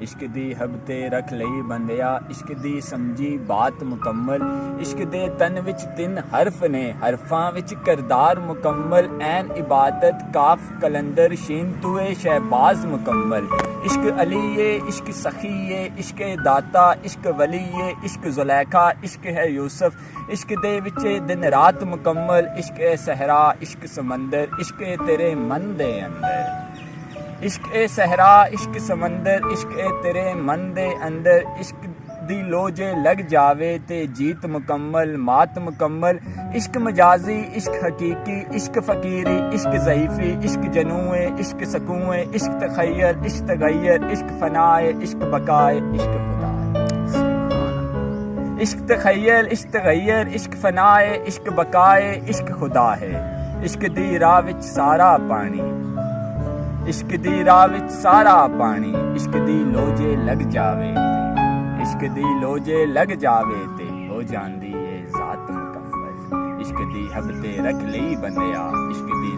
इश्क दी हबते रख लई बंदिया, इश्क दी समझी बात मुकम्मल। इश्क दे तन विच 3 हरफ ने, हरफां विच करदार मुकम्मल। ऐन इबादत काफ कलंदर शीन तुए शहबाज मुकम्मल। इश्क अली ये इश्क सखी ये इश्क दाता इश्क वली ये इश्क जुलैखा इश्क है यूसुफ। इश्क दे विचे दिन रात मुकम्मल। इश्क ए सहरा इश्क समंदर इश्क ए तेरे मन दे अंदर। इश्क ए सहरा इश्क समंदर इश्क ए तेरे मन दे अंदर। इश्क दी लोजे लग जावे ते जीत मुकम्मल मात मुकम्मल। इश्क मजाजी इश्क हकीकी इश्क फ़कीरी इश्क ज़ईफ़ी इश्क जनूए इश्क सकूए इश्क तखय्यल इश्क तगय्यर इश्क फ़नाए इश्क बकाए इश्क खुदाए। इश्क तखय्यल इश्क तगय्यर इश्क फ़नाए इश्क बकाए इश्क खुदा है। इश्क दी राह विच सारा पानी, इश्क दी राह विच सारा पानी। इश्क दी लोजे लग जावे ते, इश्क दी लोजे लग जावे ते हो जांदी ए ज़ात मुकम्मल। इश्क दी हबते रख लई बंदिया, इश्क दी